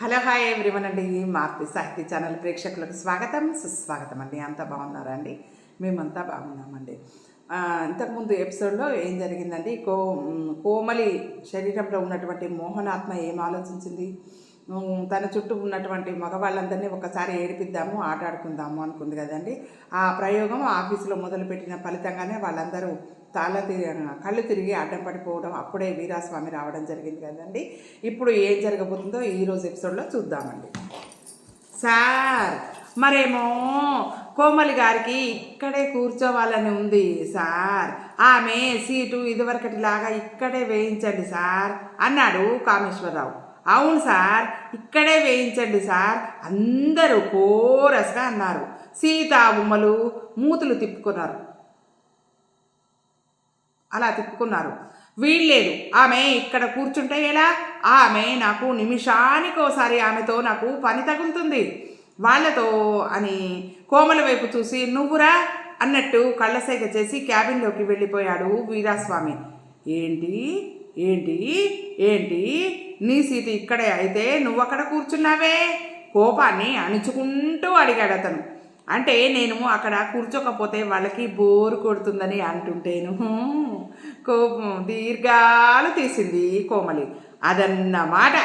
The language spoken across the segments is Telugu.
హలో హాయ్ ఎవ్రీవన్ అండి. మార్పి సాహితీ ఛానల్ ప్రేక్షకులకు స్వాగతం సుస్వాగతం అండి. అంతా బాగున్నారా అండి? మేమంతా బాగున్నామండి. ఇంతకుముందు ఎపిసోడ్లో ఏం జరిగిందండి, కోమలి శరీరంలో ఉన్నటువంటి మోహనాత్మ ఏం ఆలోచించింది, తన చుట్టూ ఉన్నటువంటి మగవాళ్ళందరినీ ఒకసారి ఏడిపిద్దాము, ఆటాడుకుందాము అనుకుంది కదండి. ఆ ప్రయోగం ఆఫీసులో మొదలుపెట్టిన ఫలితంగానే వాళ్ళందరూ కళ్ళు తిరిగి అడ్డం పడిపోవడం, అప్పుడే వీరాస్వామి రావడం జరిగింది కదండి. ఇప్పుడు ఏం జరగబోతుందో ఈరోజు ఎపిసోడ్లో చూద్దామండి. సార్, మరేమో కోమలి గారికి ఇక్కడే కూర్చోవాలని ఉంది సార్, ఆమె సీటు ఇదివరకటిలాగా ఇక్కడే వేయించండి సార్ అన్నాడు కామేశ్వరరావు. అవును సార్, ఇక్కడే వేయించండి సార్ అందరూ కోరస్గా అన్నారు. సీతా బొమ్మలు మూతులు తిప్పుకున్నారు. అలా తిప్పుకున్నారు. వీల్లేదు, ఆమె ఇక్కడ కూర్చుంటే ఎలా? ఆమె నాకు నిమిషానికి ఒకసారి ఆమెతో నాకు పని తగులుతుంది వాళ్ళతో అని కోమల వైపు చూసి నువ్వురా అన్నట్టు కళ్ళసైగ చేసి క్యాబిన్లోకి వెళ్ళిపోయాడు వీరాస్వామి. ఏంటి ఏంటి ఏంటి నీ సీటు ఇక్కడే అయితే నువ్వక్కడ కూర్చున్నావే? కోపాన్ని అణుచుకుంటూ అడిగాడు అతను. అంటే నేను అక్కడ కూర్చోకపోతే వాళ్ళకి బోరు కొడుతుందని అంటుంటేను కోపం దీర్ఘాలు తీసింది కోమలి. అదన్నమాట.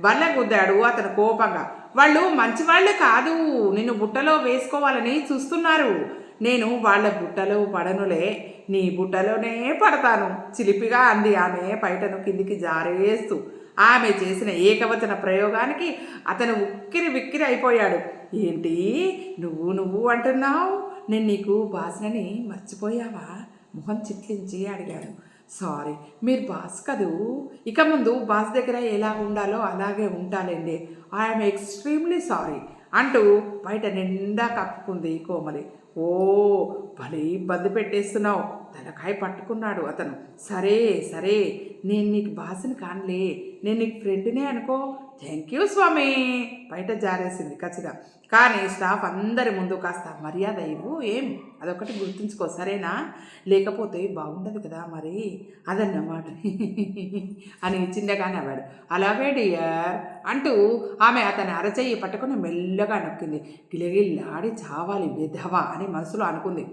బల్ల గుద్దాడు అతను కోపంగా. వాళ్ళు మంచివాళ్ళు కాదు, నిన్ను బుట్టలో వేసుకోవాలని చూస్తున్నారు. నేను వాళ్ళ బుట్టలో పడనులే, నీ బుట్టలోనే పడతాను చిలిపిగా అంది ఆమె పైటను కిందికి జారేస్తూ. ఆమె చేసిన ఏకవచన ప్రయోగానికి అతను ఉక్కిరి బిక్కిరి అయిపోయాడు. ఏంటి నువ్వు అంటున్నావు? నేను నీకు బాస్నని మర్చిపోయావా? మొహం చిట్లించి అడిగాడు. సారీ, మీరు బాస్ కదూ, ఇక ముందు బాస్ దగ్గర ఎలా ఉండాలో అలాగే ఉంటానండి. ఐఎమ్ ఎక్స్ట్రీమ్లీ సారీ అంటూ బయట నిండా కప్పుకుంది కోమలి. ఓ, భలే ఇబ్బంది పెట్టేస్తున్నావు, తలకాయ పట్టుకున్నాడు అతను. సరే సరే, నేను నీకు బాస్ని కానులే, నేను నీకు ఫ్రెండ్నే అనుకో. థ్యాంక్ యూ స్వామి బయట జారేసింది కచ్చిగా. కానీ స్టాఫ్ అందరి ముందు కాస్త మర్యాద ఇవ్వు, ఏం అదొకటి గుర్తుంచుకో సరేనా? లేకపోతే బాగుండదు కదా మరి, అదన్నమాట అని చిన్నగానే అవ్వాడు. అలాగే డియర్ అంటూ ఆమె అతని అరచెయ్యి పట్టుకుని మెల్లగా నొక్కింది. గిలగిల్లాడి చావాలి విధవా అని మనసులో అనుకుంది.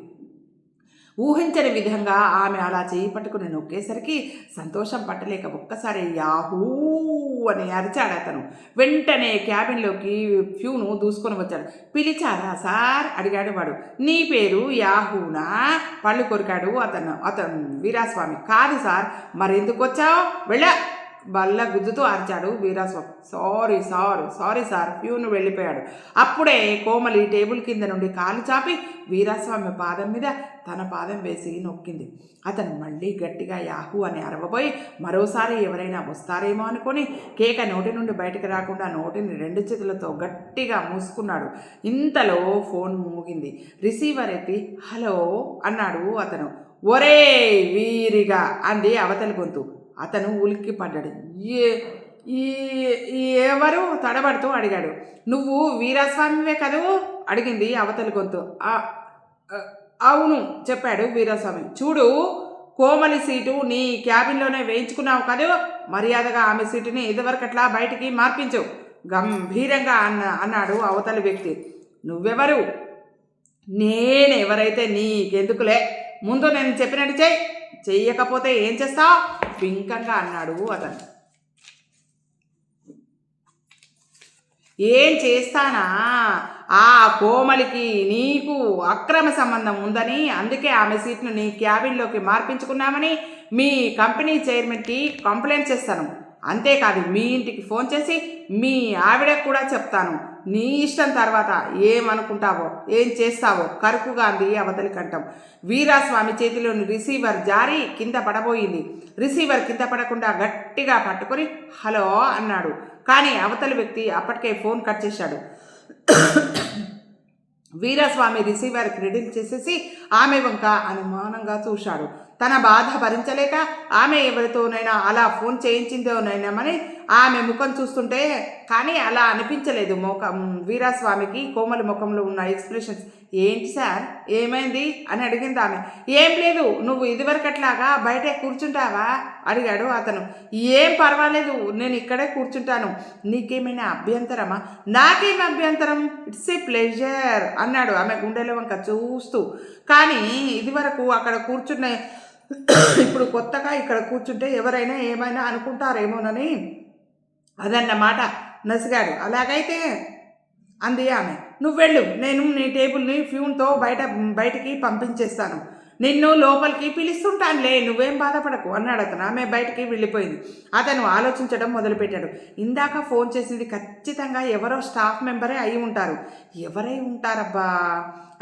ఊహించని విధంగా ఆమె అలా చేయి పట్టుకుని నొక్కేసరికి సంతోషం పట్టలేక ఒక్కసారి యాహూ అని అరిచాడు అతను. వెంటనే క్యాబిన్లోకి ఫ్యూను దూసుకొని వచ్చాడు. పిలిచారా సార్ అడిగాడు వాడు. నీ పేరు యాహూనా? పళ్ళు కొరికాడు అతను వీరాస్వామి. కాదు సార్. మరెందుకు వచ్చావు? వెళ్ళా బల్ల గుద్దుతూ అరిచాడు వీరాస్వామి. సారీ సార్ ప్యూను వెళ్ళిపోయాడు. అప్పుడే కోమలి టేబుల్ కింద నుండి కాలు చాపి వీరాస్వామి పాదం మీద తన పాదం వేసి నొక్కింది. అతను మళ్ళీ గట్టిగా యాహూ అని అరవబోయి మరోసారి ఎవరైనా వస్తారేమో అనుకొని కేక నోటి నుండి బయటకు రాకుండా నోటిని రెండు చేతులతో గట్టిగా మూసుకున్నాడు. ఇంతలో ఫోన్ మోగింది. రిసీవర్ ఎత్తి హలో అన్నాడు అతను. ఒరే వీరిగా అంది అవతలి గొంతు. అతను ఉలిక్కి పడ్డాడు. ఎవరు తడబడుతూ అడిగాడు. నువ్వు వీరాస్వామివే కదూ అడిగింది అవతలి గొంతు. అవును చెప్పాడు వీరాస్వామి. చూడు, కోమలి సీటు నీ క్యాబిన్లోనే వేయించుకున్నావు కదూ, మర్యాదగా ఆమె సీటుని ఇదివరకట్లా బయటికి మార్పించు గంభీరంగా అన్నాడు అవతలి వ్యక్తి. నువ్వెవరు? నేనెవరైతే నీకెందుకులే, ముందు నేను చెప్పినట్టు చెయ్యకపోతే ఏం చేస్తావు పింకంగా అన్నాడు అతను. ఏం చేస్తానా? ఆ కోమలికి నీకు అక్రమ సంబంధం ఉందని, అందుకే ఆమె సీట్ను నీ క్యాబిన్లోకి మార్పించుకున్నామని మీ కంపెనీ చైర్మన్కి కంప్లైంట్ చేస్తాను. అంతేకాదు, మీ ఇంటికి ఫోన్ చేసి మీ ఆవిడకు కూడా చెప్తాను. నీ ఇష్టం, తర్వాత ఏమనుకుంటావో ఏం చేస్తావో కరుకుగా అంది అవతలి కంఠం. వీరాస్వామి చేతిలోని రిసీవర్ జారి కింద పడబోయింది. రిసీవర్ కింద పడకుండా గట్టిగా పట్టుకొని హలో అన్నాడు. కానీ అవతలి వ్యక్తి అప్పటికే ఫోన్ కట్ చేశాడు. వీరాస్వామి రిసీవర్ క్రెడిట్ చేసేసి ఆమె వంక అనుమానంగా చూశాడు. తన బాధ భరించలేక ఆమె ఎవరితోనైనా అలా ఫోన్ చేయించిందోనైనామని ఆమె ముఖం చూస్తుంటే కానీ అలా అనిపించలేదు వీరాస్వామికి కోమలి ముఖంలో ఉన్న ఎక్స్ప్రెషన్స్. ఏంటి సార్ ఏమైంది అని అడిగింది ఆమె. ఏం లేదు, నువ్వు ఇదివరకట్లాగా బయటే కూర్చుంటావా అడిగాడు అతను. ఏం పర్వాలేదు, నేను ఇక్కడే కూర్చుంటాను, నీకేమైనా అభ్యంతరమా? నాకేం అభ్యంతరం, ఇట్స్ ఏ ప్లెజర్ అన్నాడు ఆమె గుండెల వంక చూస్తూ. కానీ ఇదివరకు అక్కడ కూర్చున్న ఇప్పుడు కొత్తగా ఇక్కడ కూర్చుంటే ఎవరైనా ఏమైనా అనుకుంటారేమోనని అదన్నమాట నసిగాడు. అలాగైతే అంది ఆమె. నువ్వు వెళ్ళు, నేను నీ టేబుల్ని ఫ్యూన్తో బయటికి పంపించేస్తాను, నిన్ను లోపలికి పిలుస్తుంటానులే, నువ్వేం బాధపడకు అన్నాడు అతను. ఆమె బయటికి వెళ్ళిపోయింది. అతను ఆలోచించడం మొదలుపెట్టాడు. ఇందాక ఫోన్ చేసింది ఖచ్చితంగా ఎవరో స్టాఫ్ మెంబరే అయి ఉంటారు. ఎవరై ఉంటారబ్బా?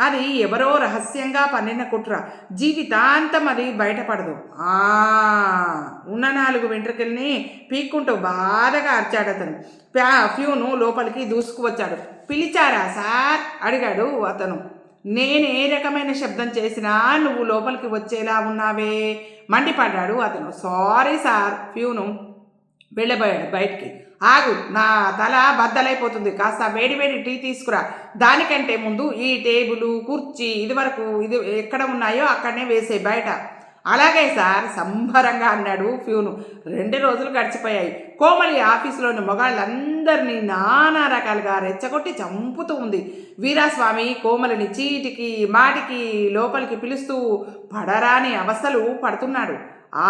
అది ఎవరో రహస్యంగా పన్నిన కుట్ర, జీవితాంతం అది బయటపడదు. ఉన్న 4 వెంట్రుకల్ని పీక్కుంటూ బాధగా అరిచాడు అతను. ఫ్యూను లోపలికి దూసుకువచ్చాడు. పిలిచారా సార్ అడిగాడు అతను. నేను ఏ రకమైన శబ్దం చేసినా నువ్వు లోపలికి వచ్చేలా ఉన్నావే మండిపడ్డాడు అతను. Sorry sir. ఫ్యూను వెళ్ళబోయాడు బయటికి. ఆగు, నా తల బద్దలైపోతుంది, కాస్త వేడి టీ తీసుకురా. దానికంటే ముందు ఈ టేబుల్ కుర్చీ ఇది ఎక్కడ ఉన్నాయో అక్కడనే వేసే బయట. అలాగే సార్ సంబరంగా అన్నాడు ఫ్యూను. 2 రోజులు గడిచిపోయాయి. కోమలి ఆఫీసులోని మగాళ్ళందరినీ నానా రకాలుగా రెచ్చగొట్టి చంపుతూ ఉంది. వీరాస్వామి కోమలిని చీటికి మాటికి లోపలికి పిలుస్తూ పడరాని అవస్థలు పడుతున్నాడు.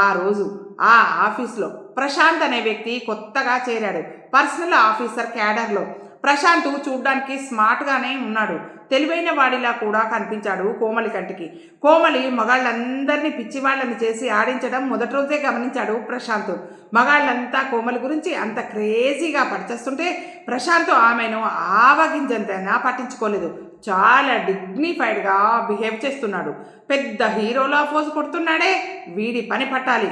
ఆ రోజు ఆ ఆఫీస్లో ప్రశాంత్ అనే వ్యక్తి కొత్తగా చేరాడు, పర్సనల్ ఆఫీసర్ క్యాడర్లో. ప్రశాంత్ చూడ్డానికి స్మార్ట్గానే ఉన్నాడు, తెలివైన వాడిలా కూడా కనిపించాడు కోమలి కంటికి. కోమలి మగాళ్ళందరినీ పిచ్చివాళ్ళని చేసి ఆడించడం మొదటి రోజే గమనించాడు ప్రశాంత్. మగాళ్ళంతా కోమలి గురించి అంత క్రేజీగా పడిచేస్తుంటే ప్రశాంత్ ఆమెను ఆవగింజంతైనా పట్టించుకోలేదు. చాలా డిగ్నిఫైడ్గా బిహేవ్ చేస్తున్నాడు. పెద్ద హీరోలా పోజు కొడుతున్నాడే, వీడి పని పట్టాలి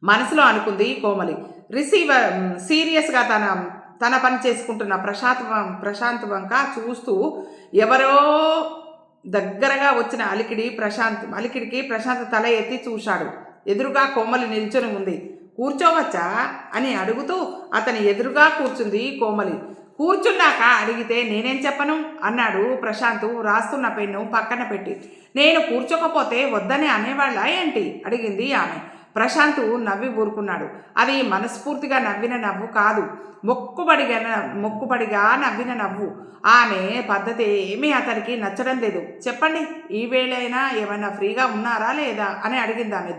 మనసులో అనుకుంది కోమలి. సీరియస్గా తన పని చేసుకుంటున్న ప్రశాంత్ వంక చూస్తూ ఎవరో దగ్గరగా వచ్చిన అలికిడికి ప్రశాంత్ తల ఎత్తి చూశాడు. ఎదురుగా కోమలి నిల్చొని ఉంది. కూర్చోవచ్చా అని అడుగుతూ అతని ఎదురుగా కూర్చుంది కోమలి. కూర్చున్నాక అడిగితే నేనేం చెప్పను అన్నాడు ప్రశాంత్ రాస్తున్న పెన్ను పక్కన పెట్టి. నేను కూర్చోకపోతే వద్దని అనేవాళ్ళ ఏంటి అడిగింది ఆమె. ప్రశాంత్ నవ్వి ఊరుకున్నాడు. అది మనస్ఫూర్తిగా నవ్విన నవ్వు కాదు, మొక్కుబడిగా నవ్విన నవ్వు. ఆమె పద్ధతి ఏమీ అతనికి నచ్చడం లేదు. చెప్పండి, ఈ వేళైనా ఏమైనా ఫ్రీగా ఉన్నారా లేదా అని అడిగింది ఆమె.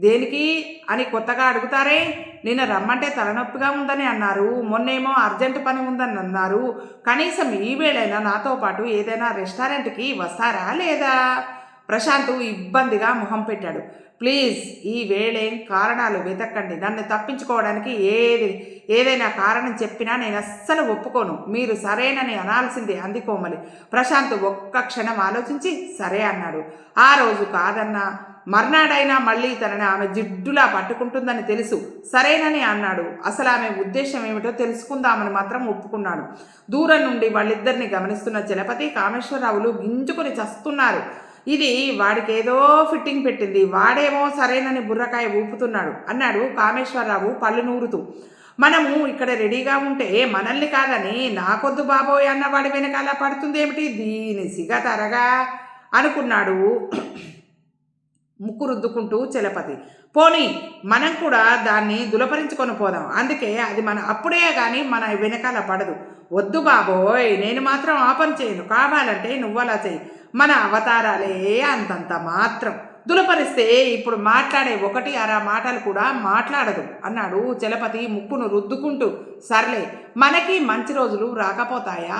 దేనికి అని కొత్తగా అడుగుతారే? నిన్న రమ్మంటే తలనొప్పిగా ఉందని అన్నారు, మొన్నేమో అర్జెంటు పని ఉందని అన్నారు. కనీసం ఈ వేళైనా నాతో పాటు ఏదైనా రెస్టారెంట్కి వస్తారా లేదా? ప్రశాంత్ ఇబ్బందిగా మొహం పెట్టాడు. ప్లీజ్, ఈ వేళేం కారణాలు వెతకండి, నన్ను తప్పించుకోవడానికి ఏదైనా కారణం చెప్పినా నేను అస్సలు ఒప్పుకోను, మీరు సరేనని అనాల్సిందే అంది కోమలి. ప్రశాంత్ ఒక్క క్షణం ఆలోచించి సరే అన్నాడు. ఆ రోజు కాదన్నా మర్నాడైనా మళ్ళీ తనని ఆమె జిడ్డులా పట్టుకుంటుందని తెలుసు, సరేనని అన్నాడు. అసలు ఆమె ఉద్దేశం ఏమిటో తెలుసుకుందామని మాత్రం ఒప్పుకున్నాడు. దూరం నుండి వాళ్ళిద్దరిని గమనిస్తున్న చలపతి కామేశ్వరరావులు గింజుకొని చస్తున్నారు. ఇది వాడికేదో ఫిట్టింగ్ పెట్టింది, వాడేమో సరేనని బుర్రకాయ ఊపుతున్నాడు అన్నాడు కామేశ్వరరావు పళ్ళు నూరుతూ. మనము ఇక్కడ రెడీగా ఉంటే మనల్ని కాదని నాకొద్దు బాబోయ్ అన్నవాడి వెనకాల పడుతుంది ఏమిటి, దీని సిగ తరగా అనుకున్నాడు ముక్కు రుద్దుకుంటూ చలపతి. పోనీ మనం కూడా దాన్ని దులపరించుకొని పోదాం, అందుకే అది అప్పుడే కానీ మన వెనకాల పడదు. వద్దు బాబోయ్, నేను మాత్రం ఆ పని చేయను, కావాలంటే నువ్వలా చేయి, మన అవతారాలే అంతంత మాత్రం, దులపరిస్తే ఇప్పుడు మాట్లాడే 1-6 మాటలు కూడా మాట్లాడదు అన్నాడు చలపతి ముక్కును రుద్దుకుంటూ. సర్లే, మనకి మంచి రోజులు రాకపోతాయా,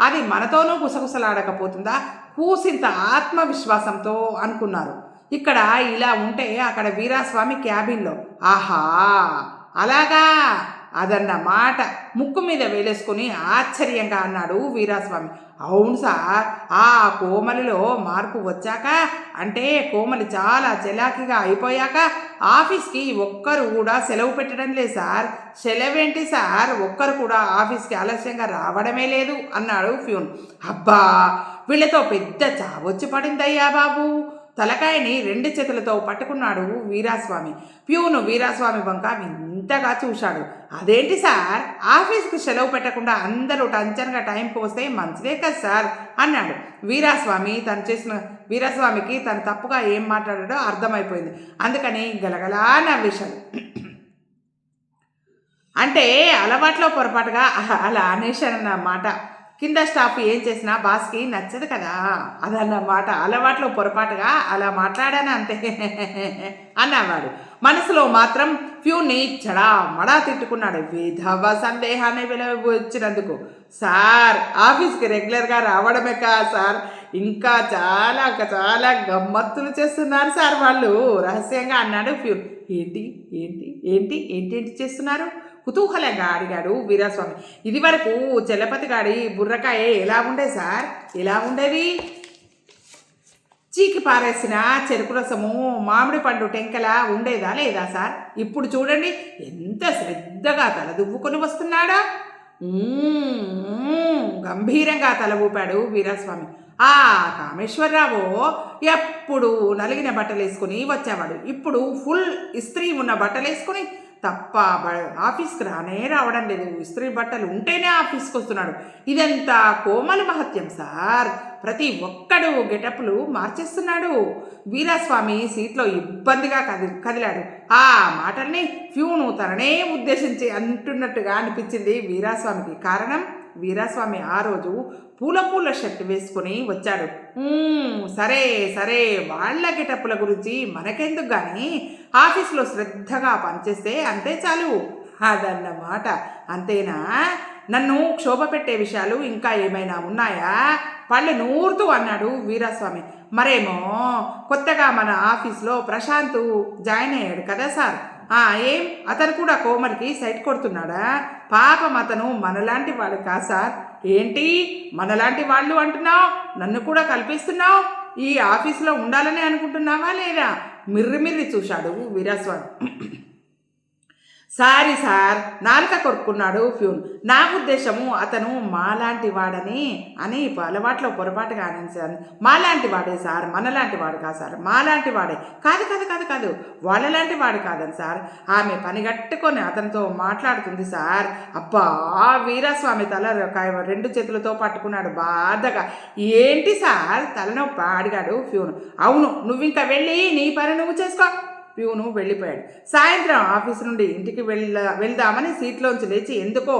అది మనతోనూ గుసగుసలాడకపోతుందా? కూసింత ఆత్మవిశ్వాసంతో అనుకున్నారు. ఇక్కడ ఇలా ఉంటే అక్కడ వీరాస్వామి క్యాబిన్లో. ఆహా, అలాగా, అదన్న మాట ముక్కు మీద వేలేసుకుని ఆశ్చర్యంగా అన్నాడు వీరాస్వామి. అవును సార్, ఆ కోమలిలో మార్పు వచ్చాక, అంటే కోమలి చాలా చలాకీగా అయిపోయాక ఆఫీస్కి ఒక్కరు కూడా సెలవు పెట్టడం లేదు సార్. సెలవేంటి సార్, ఒక్కరు కూడా ఆఫీస్కి ఆలస్యంగా రావడమే లేదు అన్నాడు ఫ్యూన్. అబ్బా, వీళ్ళతో పెద్ద చావొచ్చి పడిందయ్యా బాబు. తలకాయని 2 చేతులతో పట్టుకున్నాడు వీరాస్వామి. ప్యూను వీరాస్వామి వంక వింతగా చూశాడు. అదేంటి సార్, ఆఫీస్కి సెలవు పెట్టకుండా అందరూ టంచన్గా టైంకి వస్తే మంచిదే కదా సార్ అన్నాడు. వీరాస్వామికి తను తప్పుగా ఏం మాట్లాడాడో అర్థమైపోయింది. అందుకని గలగలా నవ్వేశాడు. అంటే అలవాట్లో పొరపాటుగా అలా అనేశానన్నమాట. కింద స్టాఫ్ ఏం చేసినా బాస్కి నచ్చదు కదా, అదన్నమాట. అలవాట్లో పొరపాటుగా అలా మాట్లాడాను అంతే అన్నవాడు. మనసులో మాత్రం ఫ్యూన్ని చెడా మడా తిట్టుకున్నాడు. విధవ సందేహాన్ని వచ్చినందుకు. సార్, ఆఫీస్కి రెగ్యులర్గా రావడమే కాదు సార్, ఇంకా చాలా చాలా గమ్మత్తులు చేస్తున్నారు సార్ వాళ్ళు రహస్యంగా అన్నాడు ఫ్యూన్. ఏంటి ఏంటి ఏంటి ఏంటి ఏంటి చేస్తున్నారు కుతూహలంగా అడిగాడు వీరాస్వామి. ఇది వరకు చలపతి గాడి బుర్రకాయ ఎలా ఉండే సార్? ఎలా ఉండేది? చీకి పారేసిన చెరుకు రసము మామిడి పండు టెంకలా ఉండేదా లేదా సార్? ఇప్పుడు చూడండి ఎంత శ్రద్ధగా తల దువ్వుకొని వస్తున్నాడా. గంభీరంగా తల ఊపాడు వీరాస్వామి. ఆ కామేశ్వరరావు ఎప్పుడు నలిగిన బట్టలు వేసుకుని వచ్చేవాడు. ఇప్పుడు ఫుల్ ఇస్త్రీ ఉన్న బట్టలు వేసుకుని తప్ప ఆఫీస్కి రావడం లేదు. ఇస్త్రీ బట్టలు ఉంటేనే ఆఫీస్కి వస్తున్నాడు. ఇదంతా కోమల మహత్యం సార్. ప్రతి ఒక్కడు గెటప్లు మార్చేస్తున్నాడు. వీరాస్వామి సీట్లో ఇబ్బందిగా కదిలాడు. ఆ మాటల్ని ఫ్యూను తననే ఉద్దేశించి అంటున్నట్టుగా అనిపించింది వీరాస్వామికి. కారణం, వీరాస్వామి ఆ రోజు పూల షర్ట్ వేసుకొని వచ్చాడు. సరే సరే, వాళ్ళ గెటప్పుల గురించి మనకెందుకు కానీ ఆఫీస్లో శ్రద్ధగా పనిచేస్తే అంతే చాలు అదన్నమాట. అంతేనా? నన్ను క్షోభ పెట్టే విషయాలు ఇంకా ఏమైనా ఉన్నాయా? పళ్ళు నూరుతూ అన్నాడు వీరాస్వామి. మరేమో కొత్తగా మన ఆఫీస్లో ప్రశాంత్ జాయిన్ అయ్యాడు కదా సార్. ఏం అతను కూడా కోమలికి సైట్ కొడుతున్నాడా? పాపం, అతను మనలాంటి వాడు కా సార్. ఏంటి మనలాంటి వాళ్ళు అంటున్నావు? నన్ను కూడా కల్పిస్తున్నావు? ఈ ఆఫీస్లో ఉండాలని అనుకుంటున్నావా లేదా? మిర్రి చూశాడు వీరాస్వామి. సారీ సార్, నాలుక కొరుక్కున్నాడు ఫ్యూన్. నా ఉద్దేశము అతను మాలాంటి వాడని అని అలవాట్లో పొరపాటుగా అనేసాను. మాలాంటి వాడే సార్, మనలాంటి వాడు కాదు సార్, మాలాంటి వాడే. కాదు కాదు కాదు కాదు వాళ్ళలాంటి వాడు కాదని సార్. ఆమె పనిగట్టుకొని అతనితో మాట్లాడుతుంది సార్. అబ్బా, వీరాస్వామి తల రెండు చేతులతో పట్టుకున్నాడు బాధగా. ఏంటి సార్ తలనొప్పి అడిగాడు ఫ్యూన్. అవును, నువ్వింకా వెళ్ళి నీ పని నువ్వు చేసుకో. ప్యూను వెళ్ళిపోయాడు. సాయంత్రం ఆఫీసు నుండి ఇంటికి వెళ్దామని సీట్లోంచి లేచి ఎందుకో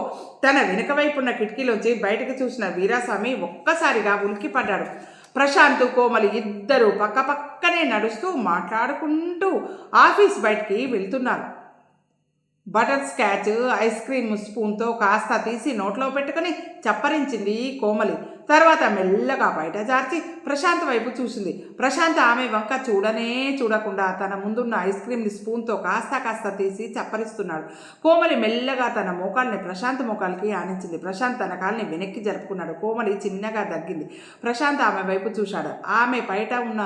తన వెనుక వైపు ఉన్న కిటికీలోంచి బయటకు చూసిన వీరాస్వామి ఒక్కసారిగా ఉలిక్కిపడ్డాడు. ప్రశాంత్, కోమలి ఇద్దరు పక్కపక్కనే నడుస్తూ మాట్లాడుకుంటూ ఆఫీస్ బయటికి వెళ్తున్నారు. బటర్ స్కాచ్ ఐస్ క్రీమ్ స్పూన్తో కాస్త తీసి నోట్లో పెట్టుకుని చప్పరించింది కోమలి. తర్వాత మెల్లగా బయట జార్చి ప్రశాంత్ వైపు చూసింది. ప్రశాంత్ ఆమె వంక చూడకుండా తన ముందున్న ఐస్ క్రీమ్ని స్పూన్తో కాస్త తీసి చప్పరిస్తున్నాడు. కోమలి మెల్లగా తన మోకాల్ని ప్రశాంత్ మోకాలికి ఆనించింది. ప్రశాంత్ తన కాల్ని వెనక్కి జరుపుకున్నాడు. కోమలి చిన్నగా దగ్గింది. ప్రశాంత్ ఆమె వైపు చూశాడు. ఆమె బయట ఉన్న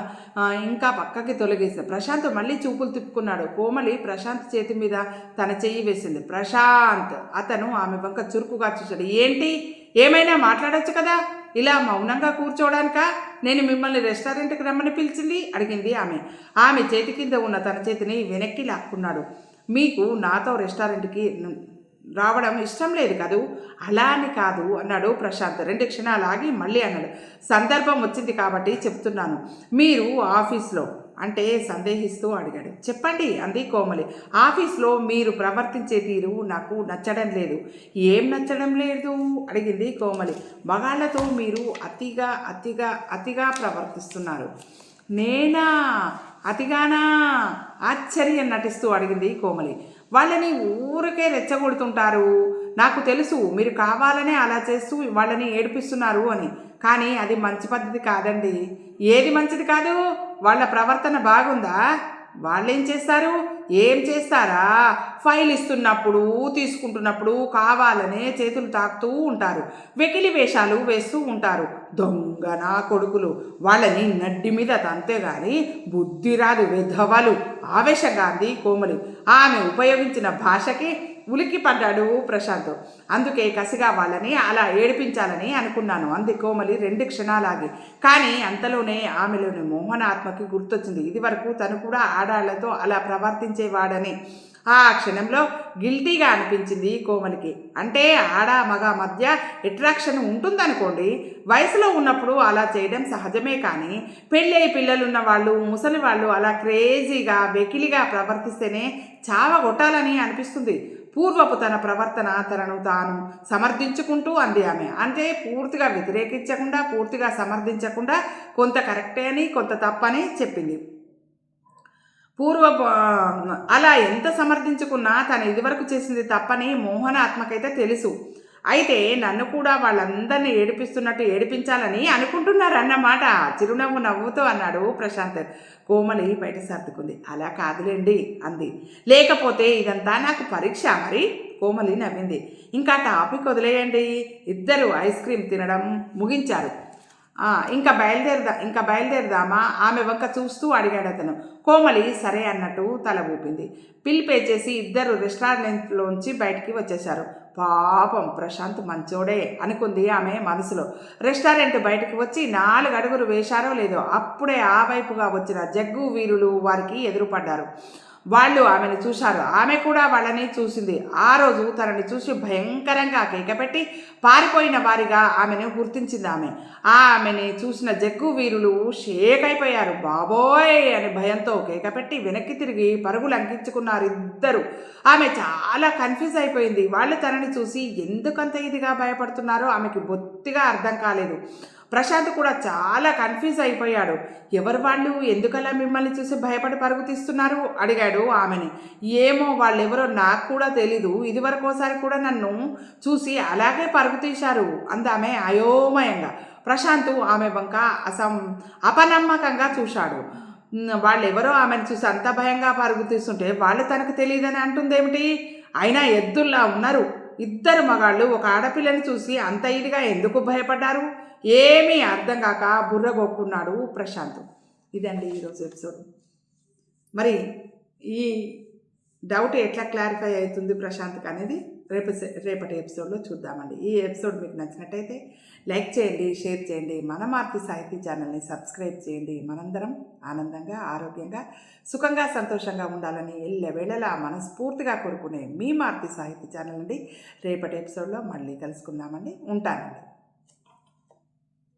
ఇంకా పక్కకి తొలగేసింది. ప్రశాంత్ మళ్ళీ చూపులు తిప్పుకున్నాడు. కోమలి ప్రశాంత్ చేతి మీద తన చెయ్యి వేసింది. ప్రశాంత్ అతను ఆమె వంక చురుకుగా చూశాడు. ఏంటి, ఏమైనా మాట్లాడొచ్చు కదా, ఇలా మౌనంగా కూర్చోవడానికా నేను మిమ్మల్ని రెస్టారెంట్కి రమ్మని పిలిచింది అడిగింది ఆమె. ఆమె చేతి కింద ఉన్న తన చేతిని వెనక్కి లాక్కున్నాడు. మీకు నాతో రెస్టారెంట్కి రావడం ఇష్టం లేదు కదూ? అలా అని కాదు అన్నాడు ప్రశాంత్. 2 క్షణాలు ఆగి మళ్ళీ అన్నాడు. సందర్భం వచ్చింది కాబట్టి చెప్తున్నాను. మీరు ఆఫీస్లో అంటే సందేహిస్తూ అడిగాడు. చెప్పండి అంది కోమలి. ఆఫీస్లో మీరు ప్రవర్తించే తీరు నాకు నచ్చడం లేదు. ఏం నచ్చడం లేదు అడిగింది కోమలి. మగాళ్లతో మీరు అతిగా ప్రవర్తిస్తున్నారు. నేనా? అతిగానా? ఆశ్చర్యం నటిస్తూ అడిగింది కోమలి. వాళ్ళని ఊరికే రెచ్చగొడుతుంటారు. నాకు తెలుసు మీరు కావాలనే అలా చేస్తూ వాళ్ళని ఏడిపిస్తున్నారు అని. కానీ అది మంచి పద్ధతి కాదండి. ఏది మంచిది కాదు? వాళ్ళ ప్రవర్తన బాగుందా? వాళ్ళేం చేస్తారు? ఏం చేస్తారా? ఫైల్ ఇస్తున్నప్పుడు తీసుకుంటున్నప్పుడు కావాలనే చేతులు తాకుతూ ఉంటారు. వెకిలి వేషాలు వేస్తూ ఉంటారు. దొంగ నా కొడుకులు. వాళ్ళని నడ్డి మీద తంతే గాని బుద్ధి రాదు వెధవలు. ఆవేశంగా అంది కోమలి. ఆమె ఉపయోగించిన భాషకి ఉలిక్కి పడ్డాడు ప్రశాంత్. అందుకే కసిగా వాళ్ళని అలా ఏడిపించాలని అనుకున్నాను అంది కోమలి 2 క్షణాలాగి. కానీ అంతలోనే ఆమెలోని మోహన ఆత్మకి గుర్తొచ్చింది. ఇదివరకు తను కూడా ఆడాళ్లతో అలా ప్రవర్తించేవాడని. ఆ క్షణంలో గిల్టీగా అనిపించింది కోమలికి. అంటే ఆడ మగ మధ్య అట్రాక్షన్ ఉంటుందనుకోండి, వయసులో ఉన్నప్పుడు అలా చేయడం సహజమే. కానీ పెళ్ళై పిల్లలున్న వాళ్ళు, ముసలి వాళ్ళు అలా క్రేజీగా వెకిలిగా ప్రవర్తిస్తేనే చావగొట్టాలని అనిపిస్తుంది. పూర్వపు తన ప్రవర్తన తనను తాను సమర్థించుకుంటూ అంది ఆమె. అంటే పూర్తిగా వ్యతిరేకించకుండా, పూర్తిగా సమర్థించకుండా కొంత కరెక్టే అని, కొంత తప్పని చెప్పింది. పూర్వపు అలా ఎంత సమర్థించుకున్నా తను ఇదివరకు చేసింది తప్పని మోహన ఆత్మకైతే తెలుసు. అయితే నన్ను కూడా వాళ్ళందరినీ ఏడిపిస్తున్నట్టు ఏడిపించాలని అనుకుంటున్నారన్నమాట. చిరునవ్వు నవ్వుతూ అన్నాడు ప్రశాంత్. కోమలి బయట సర్దుకుంది. అలా కాదులేండి అంది. లేకపోతే ఇదంతా నాకు పరీక్ష మరి. కోమలి నవ్వింది. ఇంకా టాపిక్ వదిలేయండి. ఇద్దరు ఐస్ క్రీమ్ తినడం ముగించారు. ఇంకా బయలుదేరదామా? ఆమె వంక చూస్తూ అడిగాడు అతను. కోమలి సరే అన్నట్టు తల ఊపింది. బిల్ పే చేసి ఇద్దరు రెస్టారెంట్లోంచి బయటికి వచ్చేశారు. పాపం ప్రశాంత్ మంచోడే అనుకుంది ఆమె మనసులో. రెస్టారెంట్ బయటకు వచ్చి 4 అడుగులు వేశారో లేదో అప్పుడే ఆ వైపుగా వచ్చిన జగ్గు వీరులు వారికి ఎదురుపడ్డారు. వాళ్ళు ఆమెను చూశారు. ఆమె కూడా వాళ్ళని చూసింది. ఆ రోజు తనని చూసి భయంకరంగా కేకపెట్టి పారిపోయిన వారిగా ఆమెను గుర్తించింది. ఆమెని చూసిన జగ్గు వీరులు షేక్ అయిపోయారు. బాబోయ్ అని భయంతో కేకపెట్టి వెనక్కి తిరిగి పరుగులు అంకించుకున్నారు ఇద్దరు. ఆమె చాలా కన్ఫ్యూజ్ అయిపోయింది. వాళ్ళు తనని చూసి ఎందుకంత ఇదిగా భయపడుతున్నారో ఆమెకి బొత్తిగా అర్థం కాలేదు. ప్రశాంత్ కూడా చాలా కన్ఫ్యూజ్ అయిపోయాడు. ఎవరు వాళ్ళు? ఎందుకలా మిమ్మల్ని చూసి భయపడి పరుగు తీస్తున్నారు అడిగాడు ఆమెని. ఏమో వాళ్ళెవరో నాకు కూడా తెలీదు. ఇదివరకోసారి కూడా నన్ను చూసి అలాగే పరుగు తీశారు అందామె అయోమయంగా. ప్రశాంత్ ఆమె వంక అపనమ్మకంగా చూశాడు. వాళ్ళెవరో ఆమెను చూసి అంత భయంగా పరుగు తీస్తుంటే వాళ్ళు తనకు తెలియదని అంటుందేమిటి? అయినా ఎద్దుల్లా ఉన్నారు ఇద్దరు మగాళ్ళు. ఒక ఆడపిల్లని చూసి అంత ఇదిగా ఎందుకు భయపడ్డారు? ఏమీ అర్థం కాక బుర్రగొక్కున్నాడు ప్రశాంత్. ఇదండి ఈరోజు ఎపిసోడ్. మరి ఈ డౌట్ ఎట్లా క్లారిఫై అవుతుంది ప్రశాంత్కి అనేది రేపటి ఎపిసోడ్లో చూద్దామండి. ఈ ఎపిసోడ్ మీకు నచ్చినట్టయితే లైక్ చేయండి, షేర్ చేయండి. మన మార్తి సాహితీ ఛానల్ని సబ్స్క్రైబ్ చేయండి. మనందరం ఆనందంగా, ఆరోగ్యంగా, సుఖంగా, సంతోషంగా ఉండాలని ఎల్లవేళలా మనస్ఫూర్తిగా కోరుకునే మీ మార్తి సాహితీ ఛానల్ నుండి రేపటి ఎపిసోడ్లో మళ్ళీ కలుసుకుందామండి. ఉంటానండి.